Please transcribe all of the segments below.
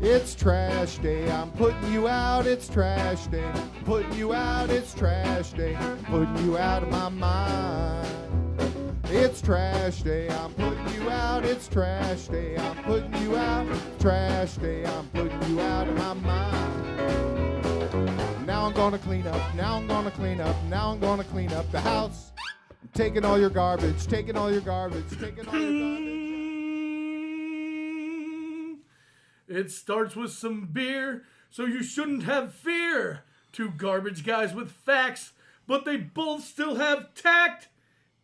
It's trash day, I'm putting you out, it's trash day. Putting you out, it's trash day. Putting you out of my mind. It's trash day, I'm putting you out, it's trash day. I'm putting you out, trash day, I'm putting you out of my mind. Now I'm gonna clean up, now I'm gonna clean up, now I'm gonna clean up the house. I'm taking all your garbage, taking all your garbage, taking all your garbage. It starts with some beer, so you shouldn't have fear. Two garbage guys with facts, but they both still have tact.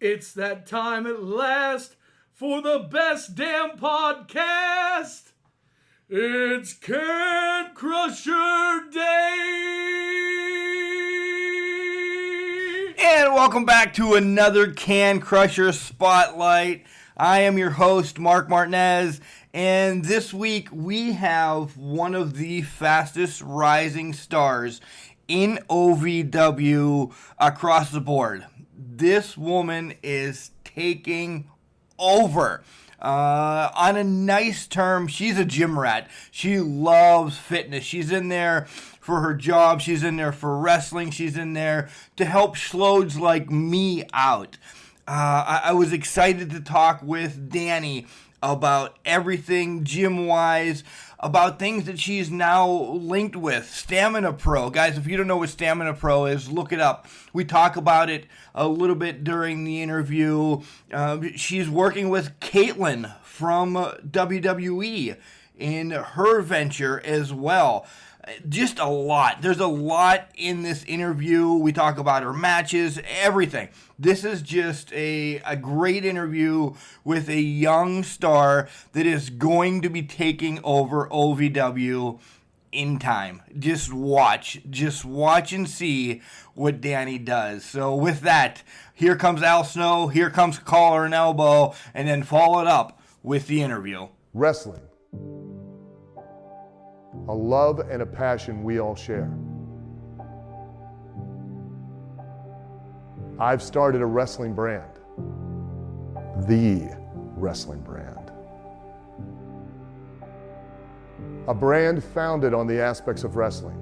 It's that time at last for the best damn podcast. It's Can Crusher Day! And welcome back to another Can Crusher Spotlight. I am your host, Mark Martinez, and this week we have one of the fastest rising stars in OVW across the board. This woman is taking over. On a nice term, she's a gym rat. She loves fitness. She's in there for her job. She's in there for wrestling. She's in there to help schloads like me out. I was excited to talk with Dani about everything gym-wise, about things that she's now linked with. Stamina Pro. Guys, if you don't know what Stamina Pro is, look it up. We talk about it a little bit during the interview. She's working with Caitlin from WWE in her venture as well. Just a lot. There's a lot in this interview. We talk about her matches, everything. This is just a great interview with a young star that is going to be taking over OVW in time. Just watch and see what Dani does. So with that, here comes Al Snow, here comes Collar and Elbow, and then follow it up with the interview. Wrestling. A love and a passion we all share. I've started a wrestling brand. The wrestling brand. A brand founded on the aspects of wrestling.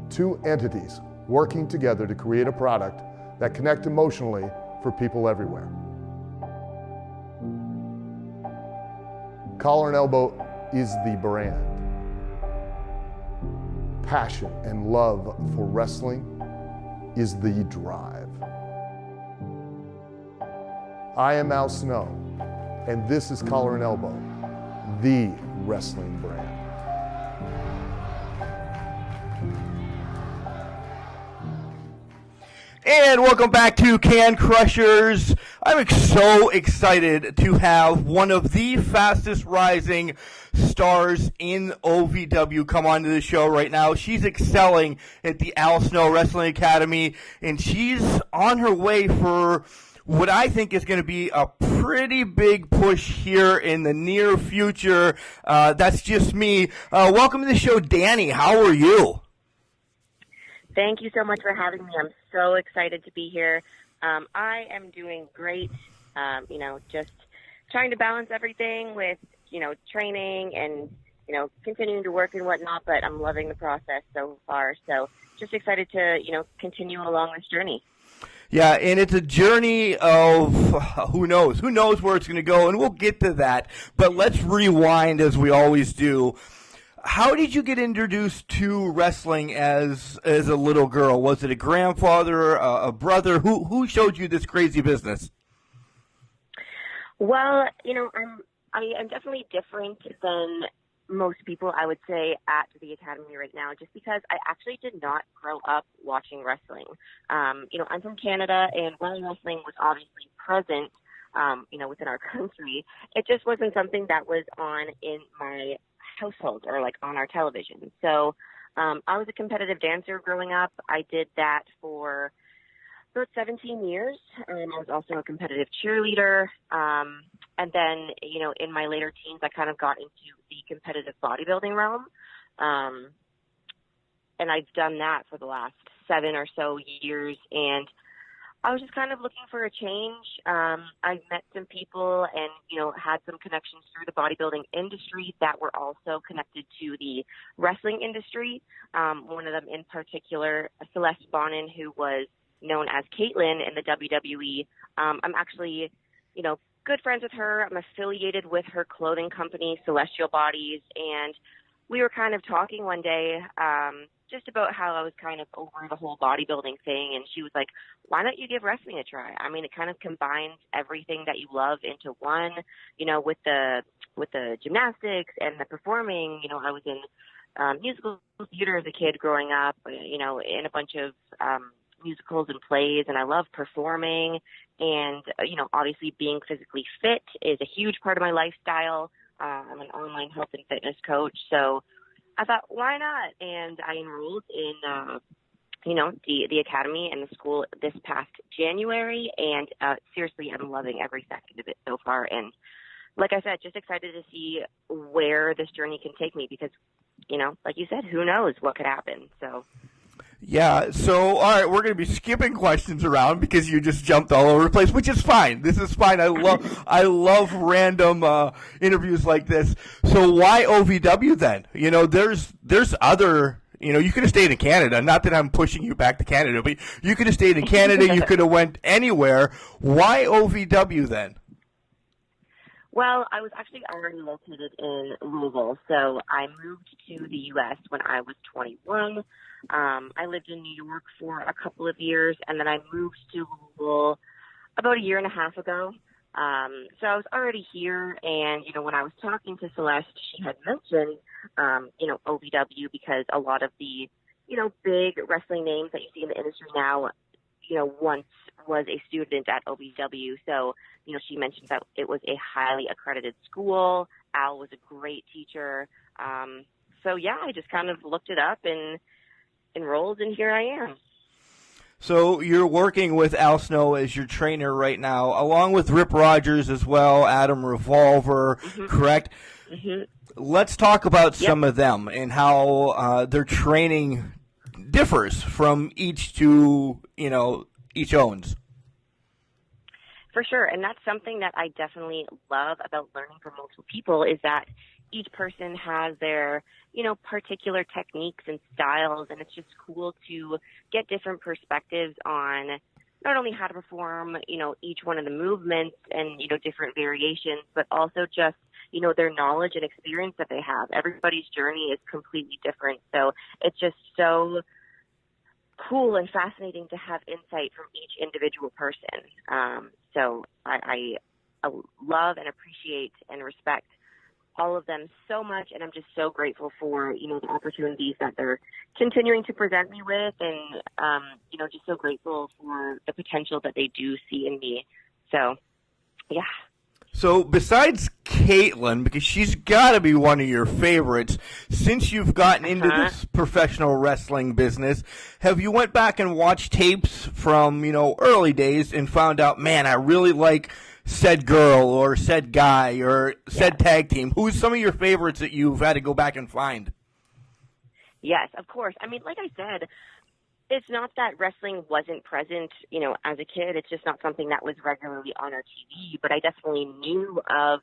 Two entities working together to create a product that connect emotionally for people everywhere. Collar and Elbow is the brand. Passion and love for wrestling is the drive. I am Al Snow, and this is Collar and Elbow, the wrestling brand. And welcome back to Can Crushers. I'm so excited to have one of the fastest rising stars in OVW come onto the show right now. She's excelling at the Al Snow Wrestling Academy, and she's on her way for what I think is going to be a pretty big push here in the near future. That's just me. Welcome to the show, Dani. How are you? Thank you so much for having me. I'm so excited to be here. I am doing great, just trying to balance everything with, training and, continuing to work and whatnot, but I'm loving the process so far. So just excited to, continue along this journey. Yeah, and it's a journey of who knows where it's going to go, and we'll get to that. But let's rewind as we always do. How did you get introduced to wrestling as a little girl? Was it a grandfather, a brother? Who showed you this crazy business? Well, I'm definitely different than most people, I would say, at the Academy right now, just because I actually did not grow up watching wrestling. I'm from Canada, and while wrestling was obviously present, within our country, it just wasn't something that was on in my household or like on our television. So I was a competitive dancer growing up. I did that for about 17 years. I was also a competitive cheerleader. And then, in my later teens, I kind of got into the competitive bodybuilding realm. And I've done that for the last 7 or so years. And I was just kind of looking for a change. I met some people and, had some connections through the bodybuilding industry that were also connected to the wrestling industry. One of them in particular, Celeste Bonin, who was known as Caitlin in the WWE. I'm actually, good friends with her. I'm affiliated with her clothing company, Celestial Bodies, and we were kind of talking one day just about how I was kind of over the whole bodybuilding thing, and she was like, why don't you give wrestling a try? I mean, it kind of combines everything that you love into one, with the gymnastics and the performing. I was in musical theater as a kid growing up, in a bunch of musicals and plays, and I love performing. And, obviously being physically fit is a huge part of my lifestyle. I'm an online health and fitness coach, so I thought, why not? And I enrolled in, the academy and the school this past January, and seriously, I'm loving every second of it so far. And like I said, just excited to see where this journey can take me because, like you said, who knows what could happen. So. Yeah, so, all right, we're going to be skipping questions around because you just jumped all over the place, which is fine. This is fine. I love random interviews like this. So why OVW then? There's other, you could have stayed in Canada. Not that I'm pushing you back to Canada, but you could have stayed in Canada. You could have went anywhere. Why OVW then? Well, I was actually already located in Louisville, so I moved to the U.S. when I was 21. I lived in New York for a couple of years, and then I moved to Louisville about a year and a half ago. So I was already here, and, when I was talking to Celeste, she had mentioned, OVW because a lot of the, big wrestling names that you see in the industry now, once was a student at OVW. So, she mentioned that it was a highly accredited school. Al was a great teacher. So, yeah, I just kind of looked it up and enrolled, and here I am. So you're working with Al Snow as your trainer right now, along with Rip Rogers as well, Adam Revolver, correct? Mm-hmm. Let's talk about some of them and how their training differs from each to, each owns. For sure, and that's something that I definitely love about learning from multiple people is that each person has their, particular techniques and styles, and it's just cool to get different perspectives on not only how to perform, each one of the movements and, different variations, but also just, their knowledge and experience that they have. Everybody's journey is completely different, so it's just so cool and fascinating to have insight from each individual person. So I love and appreciate and respect all of them so much, and I'm just so grateful for, the opportunities that they're continuing to present me with, and, just so grateful for the potential that they do see in me. So, yeah. So besides Caitlin, because she's got to be one of your favorites, since you've gotten into this professional wrestling business, have you went back and watched tapes from, early days and found out, man, I really like said girl or said guy or said tag team? Who's some of your favorites that you've had to go back and find? Yes, of course. I mean, like I said, it's not that wrestling wasn't present, as a kid. It's just not something that was regularly on our TV, but I definitely knew of,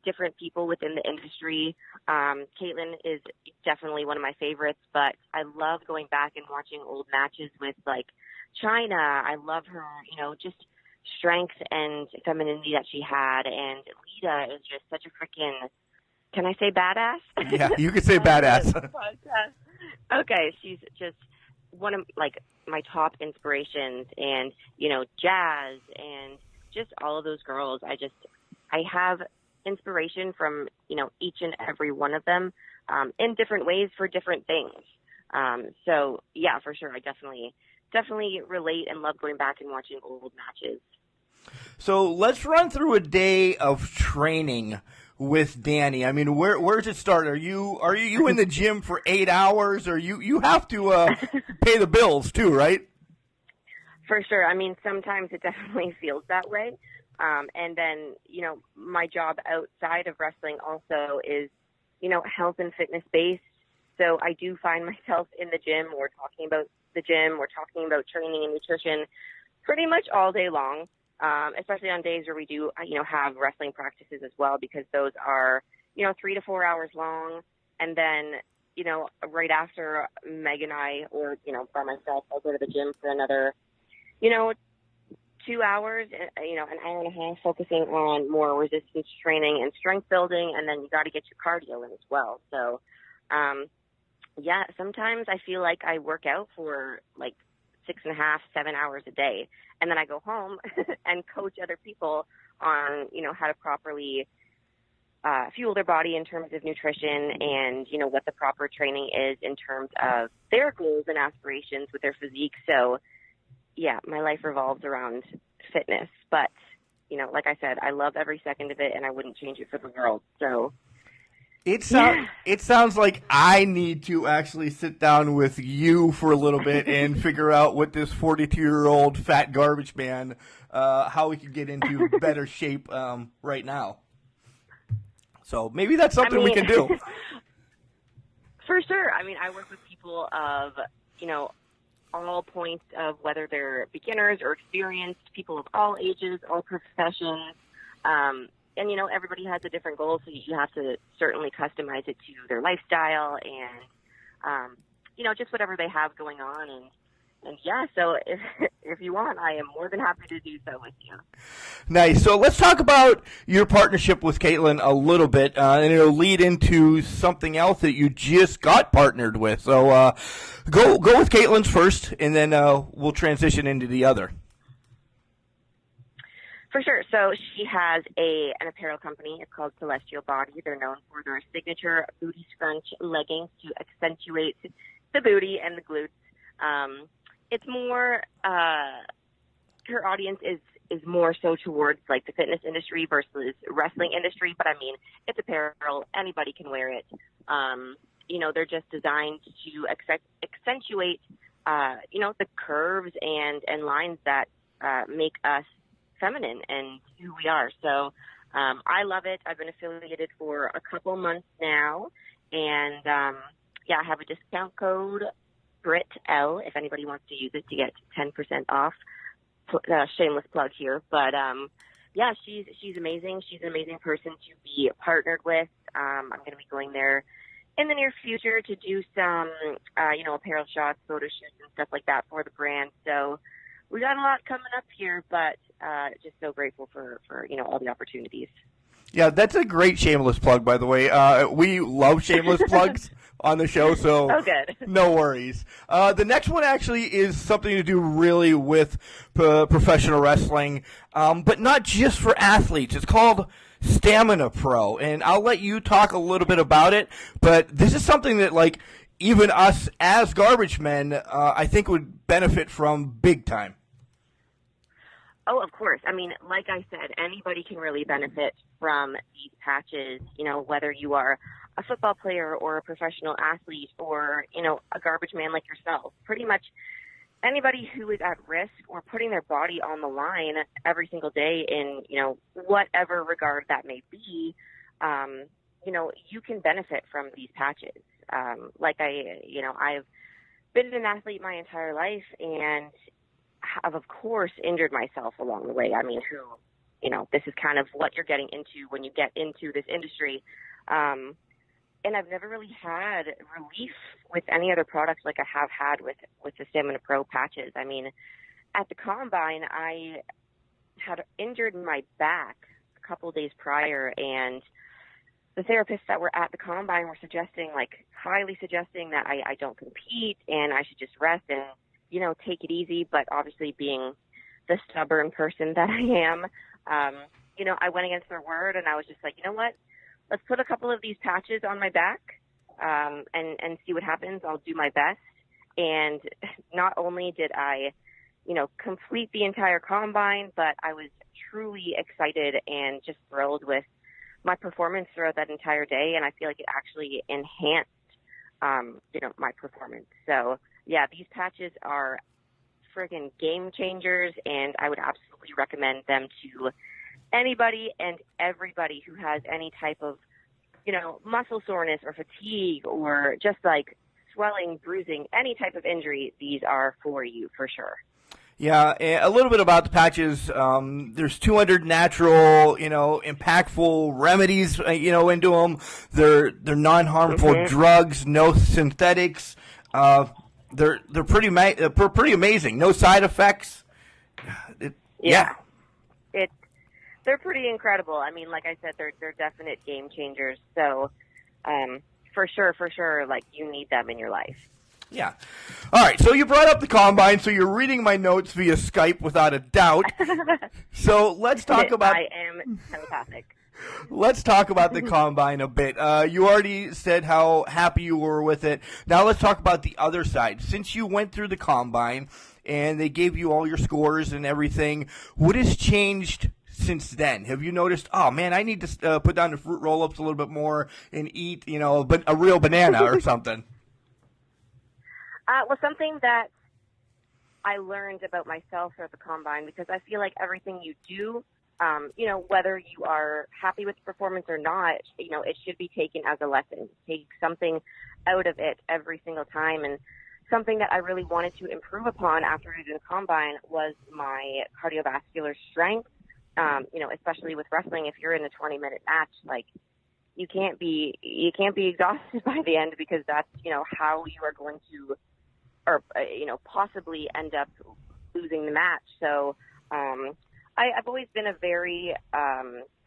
different people within the industry. Caitlin is definitely one of my favorites, but I love going back and watching old matches with, like, Chyna. I love her, just strength and femininity that she had, and Lita is just such a freaking, can I say badass? Yeah, you can say badass. Okay, she's just one of, like, my top inspirations, and, Jazz, and just all of those girls. I have inspiration from, each and every one of them in different ways for different things. So, yeah, for sure, I definitely relate and love going back and watching old matches. So let's run through a day of training with Dani. I mean, where does it start? Are you in the gym for 8 hours, or you have to pay the bills too, right? For sure. I mean, sometimes it definitely feels that way. And then, my job outside of wrestling also is, health and fitness based. So I do find myself in the gym or talking about the gym or talking about training and nutrition pretty much all day long, especially on days where we do, have wrestling practices as well, because those are, 3 to 4 hours long. And then, right after Meg and I, or, by myself, I'll go to the gym for another, 2 hours, an hour and a half, focusing on more resistance training and strength building. And then you got to get your cardio in as well. So, sometimes I feel like I work out for like 6.5, 7 hours a day. And then I go home and coach other people on, how to properly fuel their body in terms of nutrition and, what the proper training is in terms of their goals and aspirations with their physique. So, yeah, my life revolves around fitness. But, like I said, I love every second of it, and I wouldn't change it for the world. So It sounds like I need to actually sit down with you for a little bit and figure out what this 42-year-old fat garbage man, how we could get into better shape right now. So maybe that's something we can do. For sure. I mean, I work with people of, all points of whether they're beginners or experienced, people of all ages, all professions. And, everybody has a different goal, so you have to certainly customize it to their lifestyle and, just whatever they have going on. And yeah, so if you want, I am more than happy to do so with you. Nice. So let's talk about your partnership with Caitlin a little bit, and it'll lead into something else that you just got partnered with. So go with Caitlin's first, and then we'll transition into the other. For sure. So she has an apparel company. It's called Celestial Body. They're known for their signature booty scrunch leggings to accentuate the booty and the glutes. It's more, her audience is more so towards like the fitness industry versus wrestling industry. But I mean, it's apparel. Anybody can wear it. They're just designed to accentuate, the curves and lines that make us feminine and who we are. So I love it. I've been affiliated for a couple months now. And, I have a discount code, BritL, if anybody wants to use it to get 10% off. Shameless plug here. But, she's amazing. She's an amazing person to be partnered with. I'm going to be going there in the near future to do some, apparel shots, photo shoots, and stuff like that for the brand. So we got a lot coming up here, but just so grateful for all the opportunities. Yeah, that's a great shameless plug, by the way. We love shameless plugs on the show, so good. No worries. The next one actually is something to do really with professional wrestling, but not just for athletes. It's called Stamina Pro, and I'll let you talk a little bit about it, but this is something that, like, even us as garbage men, I think would benefit from big time. Oh, of course. I mean, like I said, anybody can really benefit from these patches, whether you are a football player or a professional athlete or, a garbage man like yourself. Pretty much anybody who is at risk or putting their body on the line every single day in, whatever regard that may be, you can benefit from these patches. I've been an athlete my entire life and have, of course, injured myself along the way. I mean, this is kind of what you're getting into when you get into this industry. And I've never really had relief with any other products like I have had with the Stamina Pro patches. I mean, at the Combine, I had injured my back a couple of days prior, and the therapists that were at the Combine were highly suggesting that I don't compete and I should just rest and, take it easy. But obviously being the stubborn person that I am, I went against their word and I was just like, you know what, let's put a couple of these patches on my back and see what happens. I'll do my best. And not only did I, complete the entire Combine, but I was truly excited and just thrilled with my performance throughout that entire day. And I feel like it actually enhanced, my performance. So yeah, these patches are friggin' game changers, and I would absolutely recommend them to anybody and everybody who has any type of, muscle soreness or fatigue or just like swelling, bruising, any type of injury. These are for you for sure. Yeah, a little bit about the patches. There's 200 natural, impactful remedies, into them. They're non-harmful drugs, no synthetics. They're pretty pretty amazing. No side effects. They're pretty incredible. I mean, like I said, they're definite game changers. So, for sure, like, you need them in your life. Yeah. All right, so you brought up the Combine, so you're reading my notes via Skype without a doubt. So let's talk about... I am telepathic. Let's talk about the Combine a bit. You already said how happy you were with it. Now let's talk about the other side. Since you went through the Combine and they gave you all your scores and everything, what has changed since then? Have you noticed, oh, man, I need to put down the fruit roll-ups a little bit more and eat, a real banana or something? Well, something that I learned about myself at the Combine, because I feel like everything you do, whether you are happy with the performance or not, it should be taken as a lesson. Take something out of it every single time. And something that I really wanted to improve upon after I did the Combine was my cardiovascular strength. Especially with wrestling, if you're in a 20-minute match, like, you can't be exhausted by the end, because that's, how you are going to, or, possibly end up losing the match. So, I've always been a very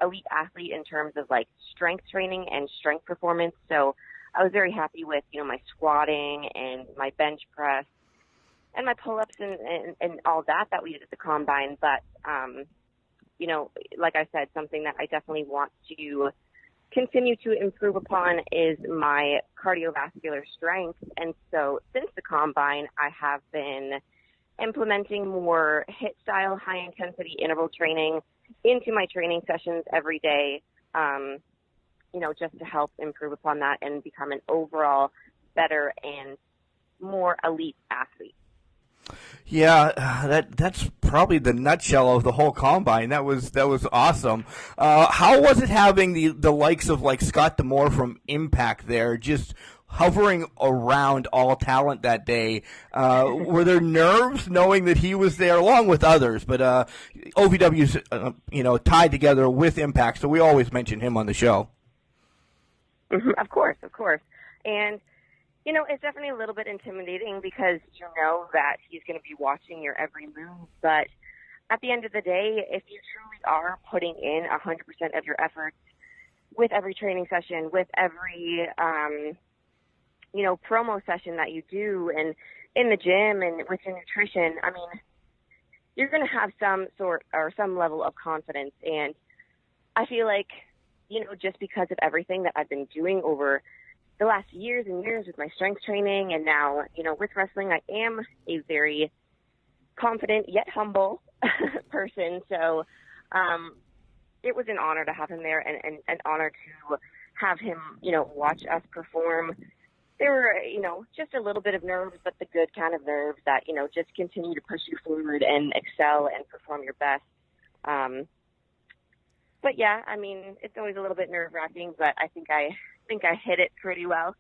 elite athlete in terms of, like, strength training and strength performance. So I was very happy with, my squatting and my bench press and my pull-ups and all that we did at the Combine. But, like I said, something that I definitely want to continue to improve upon is my cardiovascular strength. And so since the Combine, I have been implementing more HIIT style, high intensity interval training into my training sessions every day, just to help improve upon that and become an overall better and more elite athlete. Yeah, that's probably the nutshell of the whole Combine. That was awesome. How was it having the likes of, like, Scott D'Amore from Impact there, just hovering around All Talent that day? Were there nerves knowing that he was there, along with others? But OVW's tied together with Impact, so we always mention him on the show. Of course, and. It's definitely a little bit intimidating because you know that he's going to be watching your every move. But at the end of the day, if you truly are putting in 100% of your efforts with every training session, with every, promo session that you do, and in the gym and with your nutrition, I mean, you're going to have some level of confidence. And I feel like, just because of everything that I've been doing over the last years and years with my strength training, and now, with wrestling, I am a very confident yet humble person. So it was an honor to have him there, and an honor to have him, watch us perform. There were, just a little bit of nerves, but the good kind of nerves that, just continue to push you forward and excel and perform your best. But yeah, I mean, it's always a little bit nerve-wracking, but I think I hit it pretty well.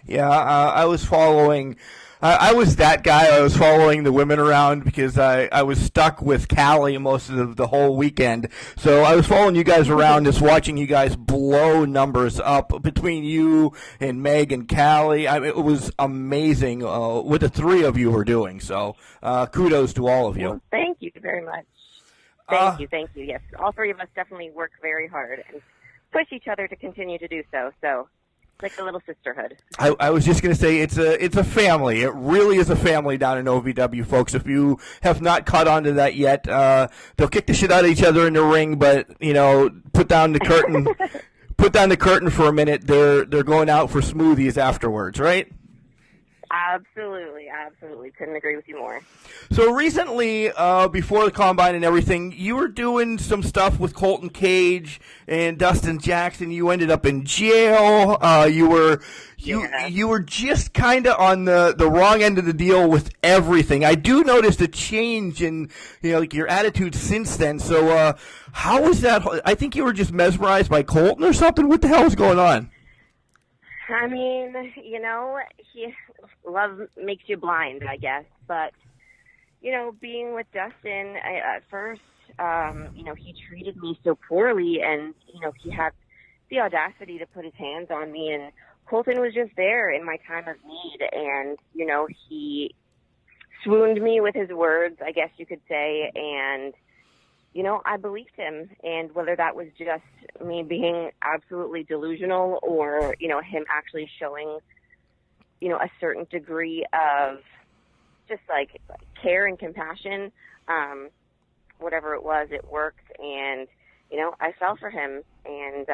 Yeah, I was following. I was that guy. I was following the women around because I was stuck with Callie most of the whole weekend. So I was following you guys around, just watching you guys blow numbers up between you and Meg and Callie. It was amazing what the three of you were doing. So kudos to all of you. Well, thank you very much. Thank you. Yes, all three of us definitely work very hard and push each other to continue to do so. So it's like a little sisterhood. I was just going to say it's a family. It really is a family down in OVW, folks. If you have not caught on to that yet, they'll kick the shit out of each other in the ring, but put down the curtain. Put down the curtain for a minute. They're going out for smoothies afterwards, right? Absolutely. Couldn't agree with you more. So recently, before the Combine and everything, you were doing some stuff with Colton Cage and Dustin Jackson. You ended up in jail. You were just kind of on the wrong end of the deal with everything. I do notice a change in your attitude since then. So how was that? I think you were just mesmerized by Colton or something. What the hell is going on? I mean, love makes you blind, I guess. But, being with Dustin, at first, he treated me so poorly, and, he had the audacity to put his hands on me, and Colton was just there in my time of need, and, he swooned me with his words, I guess you could say, and, I believed him, and whether that was just me being absolutely delusional or, him actually showing, a certain degree of just like care and compassion, whatever it was, it worked, and, I fell for him, and,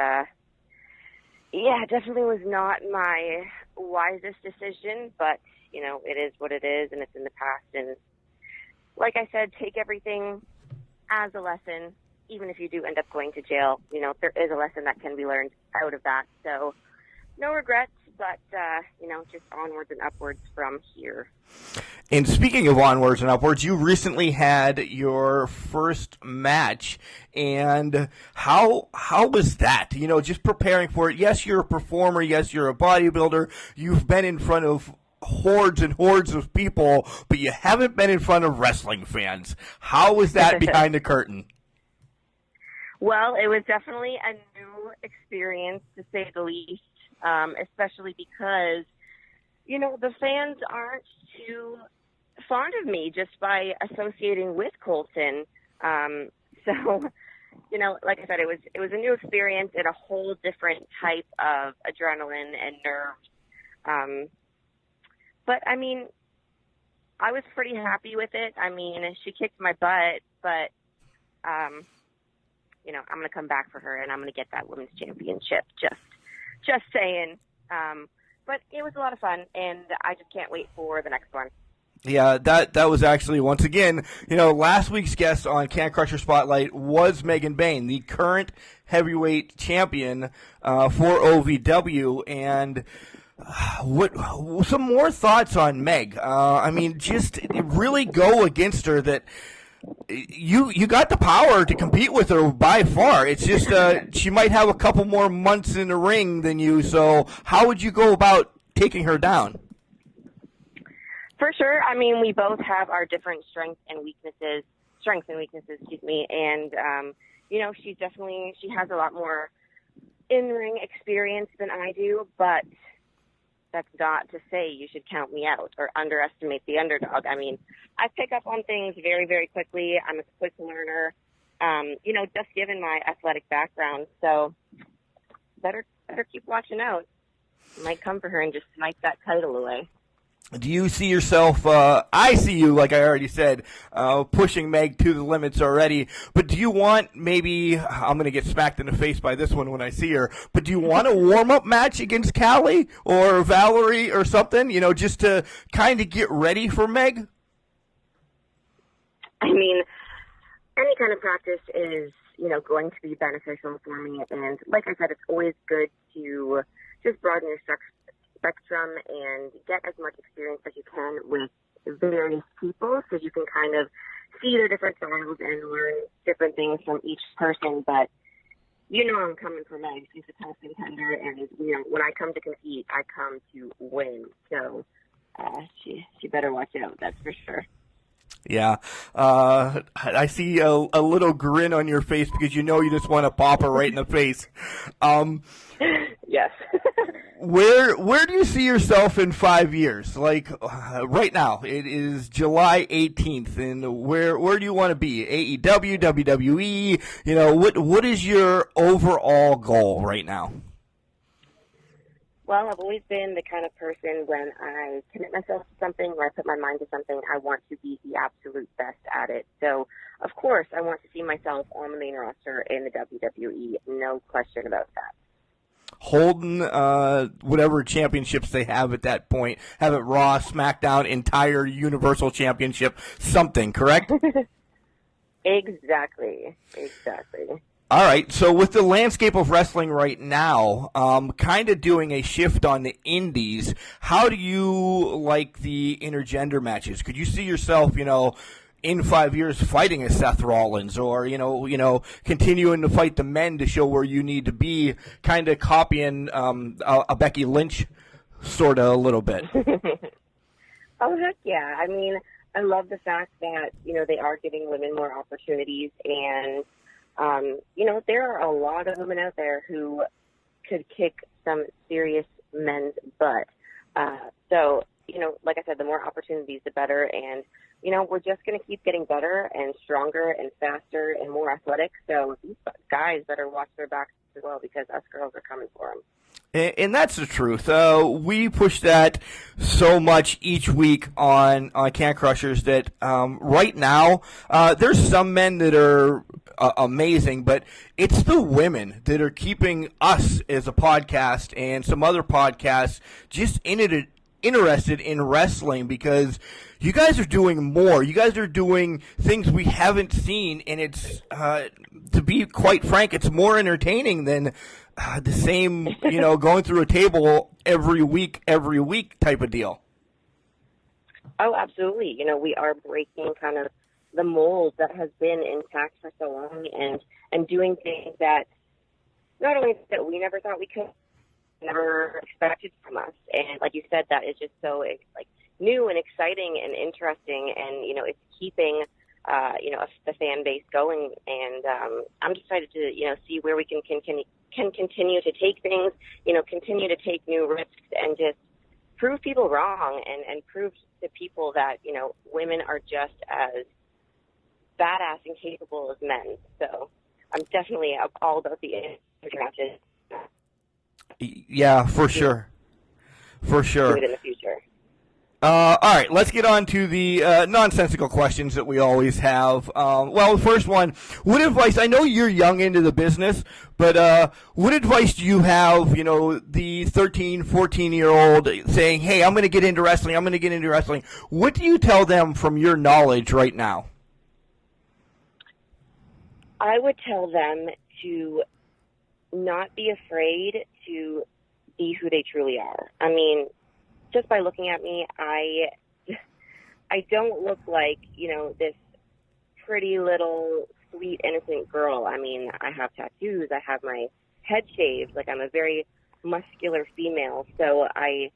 it definitely was not my wisest decision, but, it is what it is, and it's in the past, and like I said, take everything as a lesson. Even if you do end up going to jail, there is a lesson that can be learned out of that, so no regrets, but, just onwards and upwards from here. And speaking of onwards and upwards, you recently had your first match, and how was that? Just preparing for it. Yes, you're a performer. Yes, you're a bodybuilder. You've been in front of hordes and hordes of people, but you haven't been in front of wrestling fans. How was that behind the curtain? Well, it was definitely a new experience, to say the least, especially because, the fans aren't too fond of me just by associating with Colton. So, like I said, it was a new experience and a whole different type of adrenaline and nerves. But, I was pretty happy with it. She kicked my butt, but, I'm going to come back for her, and I'm going to get that women's championship. Just saying. But it was a lot of fun, and I just can't wait for the next one. Yeah, that was actually, once again, last week's guest on Can Crusher Spotlight was Megan Bain, the current heavyweight champion for OVW, and some more thoughts on Meg. Just really go against her. That you got the power to compete with her by far. It's just she might have a couple more months in the ring than you. So how would you go about taking her down? For sure. We both have our different strengths and weaknesses, excuse me. And, she has a lot more in-ring experience than I do, but that's not to say you should count me out or underestimate the underdog. I pick up on things very, very quickly. I'm a quick learner, just given my athletic background. So better keep watching out. I might come for her and just snipe that title away. Do you see yourself, I see you, like I already said, pushing Meg to the limits already, but do you want, maybe, I'm going to get smacked in the face by this one when I see her, but do you want a warm-up match against Callie or Valerie or something, just to kind of get ready for Meg? Any kind of practice is, going to be beneficial for me, and like I said, it's always good to just broaden your spectrum and get as much experience as you can with various people, so you can kind of see their different styles and learn different things from each person. But I'm coming for Meg. She's a tough contender, and when I come to compete, I come to win. So she better watch out. That's for sure. Yeah, I see a little grin on your face because you just want to pop her right in the face. Yes. Where do you see yourself in 5 years? Like right now, it is July 18th, and where do you want to be? AEW, WWE? What is your overall goal right now? Well, I've always been the kind of person, when I commit myself to something or I put my mind to something, I want to be the absolute best at it. So, of course, I want to see myself on the main roster in the WWE. No question about that. Holding whatever championships they have at that point. Have it Raw, SmackDown, entire Universal Championship, something, correct? Exactly. All right, so with the landscape of wrestling right now, kind of doing a shift on the indies, how do you like the intergender matches? Could you see yourself, in 5 years fighting a Seth Rollins, or continuing to fight the men to show where you need to be, kind of copying a Becky Lynch, sort of a little bit? Oh heck yeah! I love the fact that, they are giving women more opportunities. And, there are a lot of women out there who could kick some serious men's butt. So, like I said, the more opportunities, the better. And, we're just going to keep getting better and stronger and faster and more athletic. So these guys better watch their backs as well, because us girls are coming for them. And that's the truth. We push that so much each week on Can Crushers that right now there's some men that are amazing, but it's the women that are keeping us as a podcast and some other podcasts just interested in wrestling, because you guys are doing more. You guys are doing things we haven't seen, and it's, to be quite frank, it's more entertaining than the same, going through a table every week type of deal. Oh, absolutely. We are breaking kind of the mold that has been intact for so long, and doing things that not only that we never thought we could, never expected from us. And like you said, that is just so new and exciting and interesting, and it's keeping the fan base going. And I'm excited to see where we can continue to take things, continue to take new risks, and just prove people wrong, and prove to people that women are just as badass and capable as men. So I'm definitely all about the matches. Yeah, for sure. For sure. Do it in the future. All right, let's get on to the nonsensical questions that we always have. Well, the first one, what advice, I know you're young into the business, but what advice do you have, the 13, 14-year-old saying, hey, I'm going to get into wrestling, What do you tell them from your knowledge right now? I would tell them to not be afraid to be who they truly are. I mean, just by looking at me, I don't look like, this pretty little sweet, innocent girl. I mean, I have tattoos. I have my head shaved. I'm a very muscular female. So I'm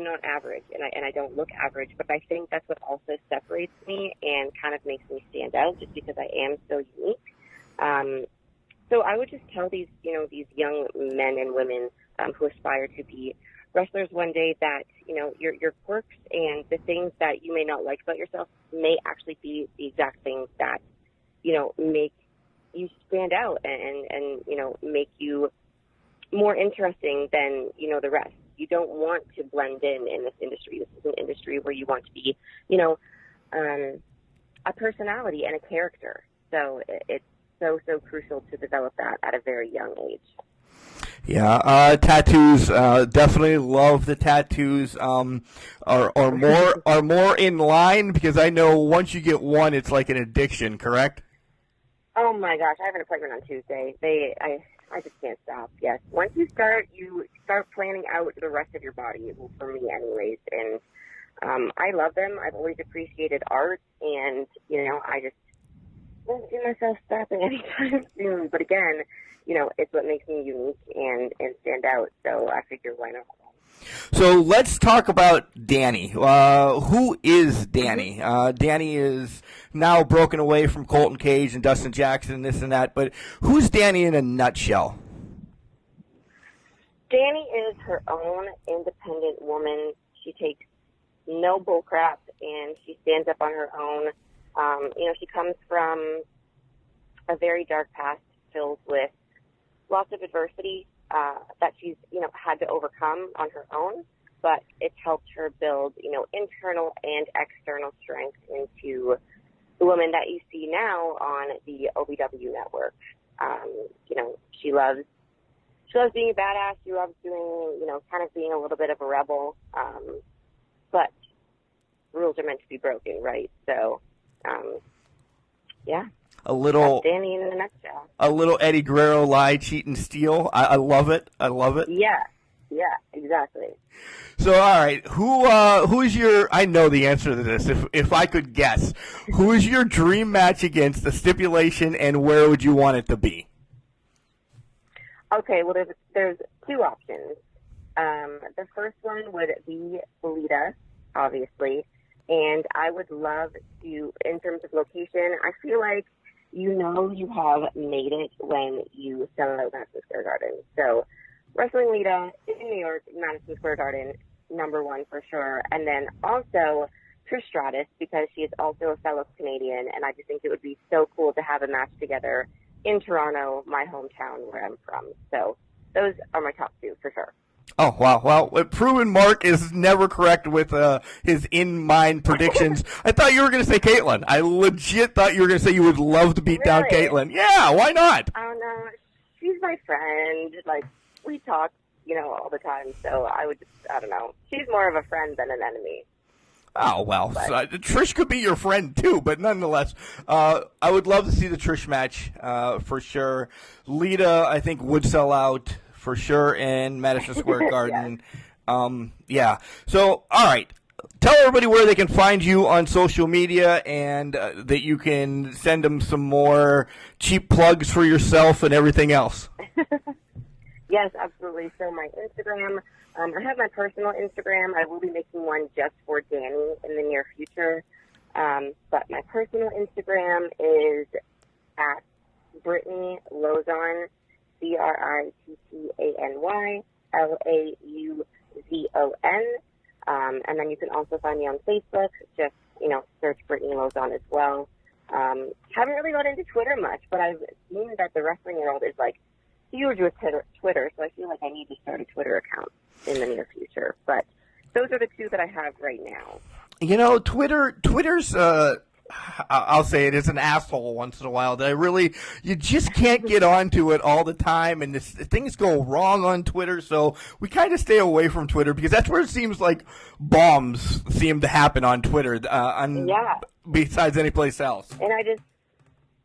not average, and I don't look average, but I think that's what also separates me and kind of makes me stand out, just because I am so unique. So I would just tell these young men and women who aspire to be wrestlers one day that, your quirks and the things that you may not like about yourself may actually be the exact things that, make you stand out and make you more interesting than, the rest. You don't want to blend in this industry. This is an industry where you want to be, a personality and a character. So it's so crucial to develop that at a very young age. Yeah, tattoos. Definitely love the tattoos. Are more in line, because I know once you get one, it's like an addiction. Correct? Oh my gosh, I have an appointment on Tuesday. I just can't stop. Yes, once you start planning out the rest of your body. Well, for me, anyways. And I love them. I've always appreciated art, and I just won't see myself stopping anytime soon. But again, it's what makes me unique and stand out. So I figure, why not? So let's talk about Dani. Who is Dani? Dani is now broken away from Colton Cage and Dustin Jackson, this and that. But who's Dani in a nutshell? Dani is her own independent woman. She takes no bullcrap, and she stands up on her own. She comes from a very dark past filled with lots of adversity that she's, had to overcome on her own, but it's helped her build, internal and external strength into the woman that you see now on the OVW network. She loves being a badass. She loves doing, kind of being a little bit of a rebel. But rules are meant to be broken, right? So, yeah. A little Dani in a nutshell. A little Eddie Guerrero, lie, cheat, and steal. I love it. Yeah, exactly. So, all right, who's your? I know the answer to this. If I could guess, who is your dream match against? The stipulation, and where would you want it to be? Okay, well, there's two options. The first one would be Lita, obviously, And I would love to, in terms of location, I feel like you have made it when you sell out Madison Square Garden. So Wrestling Lita in New York, Madison Square Garden, number one for sure. And then also Trish Stratus, because she is also a fellow Canadian, and I just think it would be so cool to have a match together in Toronto, my hometown where I'm from. So those are my top two for sure. Oh, wow. Well, Proven Mark is never correct with his in-mind predictions. I thought you were going to say Caitlyn. I legit thought you were going to say you would love to beat down Caitlyn. Yeah, why not? I don't know. She's my friend. Like, we talk, all the time. So I don't know. She's more of a friend than an enemy. Oh, well, Trish could be your friend, too, but nonetheless, I would love to see the Trish match for sure. Lita, I think, would sell out for sure in Madison Square Garden. Yeah. So, all right. Tell everybody where they can find you on social media and that you can send them some more cheap plugs for yourself and everything else. Yes, absolutely. So my Instagram, I have my personal Instagram. I will be making one just for Dani in the near future. But my personal Instagram is at Brittany Lauzon, BritTanyLauzon. And then you can also find me on Facebook. Just, search Brittany Lauzon as well. Haven't really got into Twitter much, but I've seen that the wrestling world is, huge with Twitter, so I feel like I need to start a Twitter account in the near future. But those are the two that I have right now. Twitter's I'll say it is an asshole once in a while that you just can't get onto it all the time, and things go wrong on Twitter, so we kind of stay away from Twitter because that's where it seems like bombs seem to happen on Twitter, besides any place else. And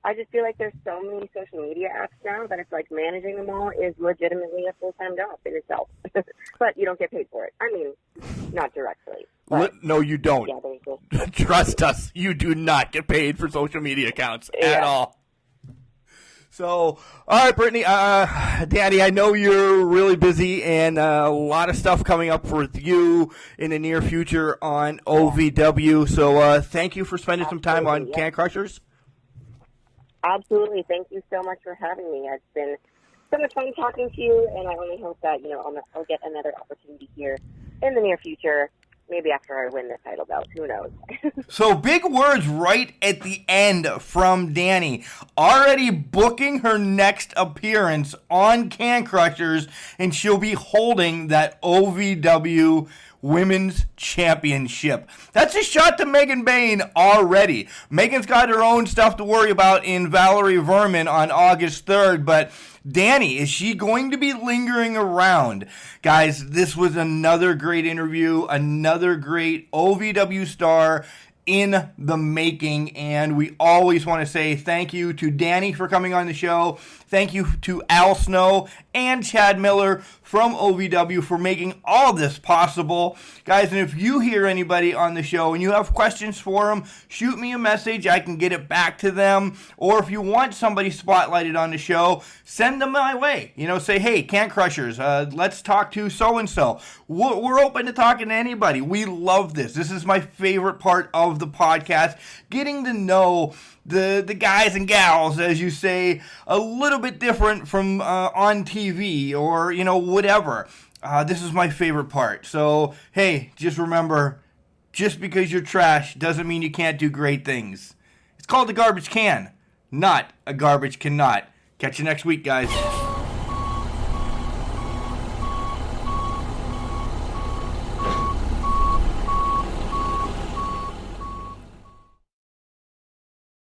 I just feel like there's so many social media apps now that it's like managing them all is legitimately a full-time job in itself. But you don't get paid for it. I mean, not directly. No, you don't. Yeah, Trust us, you do not get paid for social media accounts at all. So, all right, Brittany, Daddy, I know you're really busy and a lot of stuff coming up with you in the near future on OVW. So thank you for spending some time on Can Crushers. Absolutely. Thank you so much for having me. It's been so much fun talking to you, and I only hope that, I'll get another opportunity here in the near future, maybe after I win the title belt. Who knows? So big words right at the end from Dani. Already booking her next appearance on Can Crushers, and she'll be holding that OVW Women's Championship. That's a shot to Megan Bayne already. Megan's got her own stuff to worry about in Valerie Verman on August 3rd, but Dani, is she going to be lingering around? Guys, this was another great interview, another great OVW star in the making, and we always want to say thank you to Dani for coming on the show. Thank you to Al Snow and Chad Miller from OVW for making all this possible. Guys, and if you hear anybody on the show and you have questions for them, shoot me a message. I can get it back to them. Or if you want somebody spotlighted on the show, send them my way. Say, hey, Can Crushers, let's talk to so-and-so. We're open to talking to anybody. We love this. This is my favorite part of the podcast, getting to know the guys and gals, as you say, a little bit different from on TV or, whatever. This is my favorite part. So, hey, just remember, just because you're trash doesn't mean you can't do great things. It's called a garbage can, not a garbage cannot. Catch you next week, guys.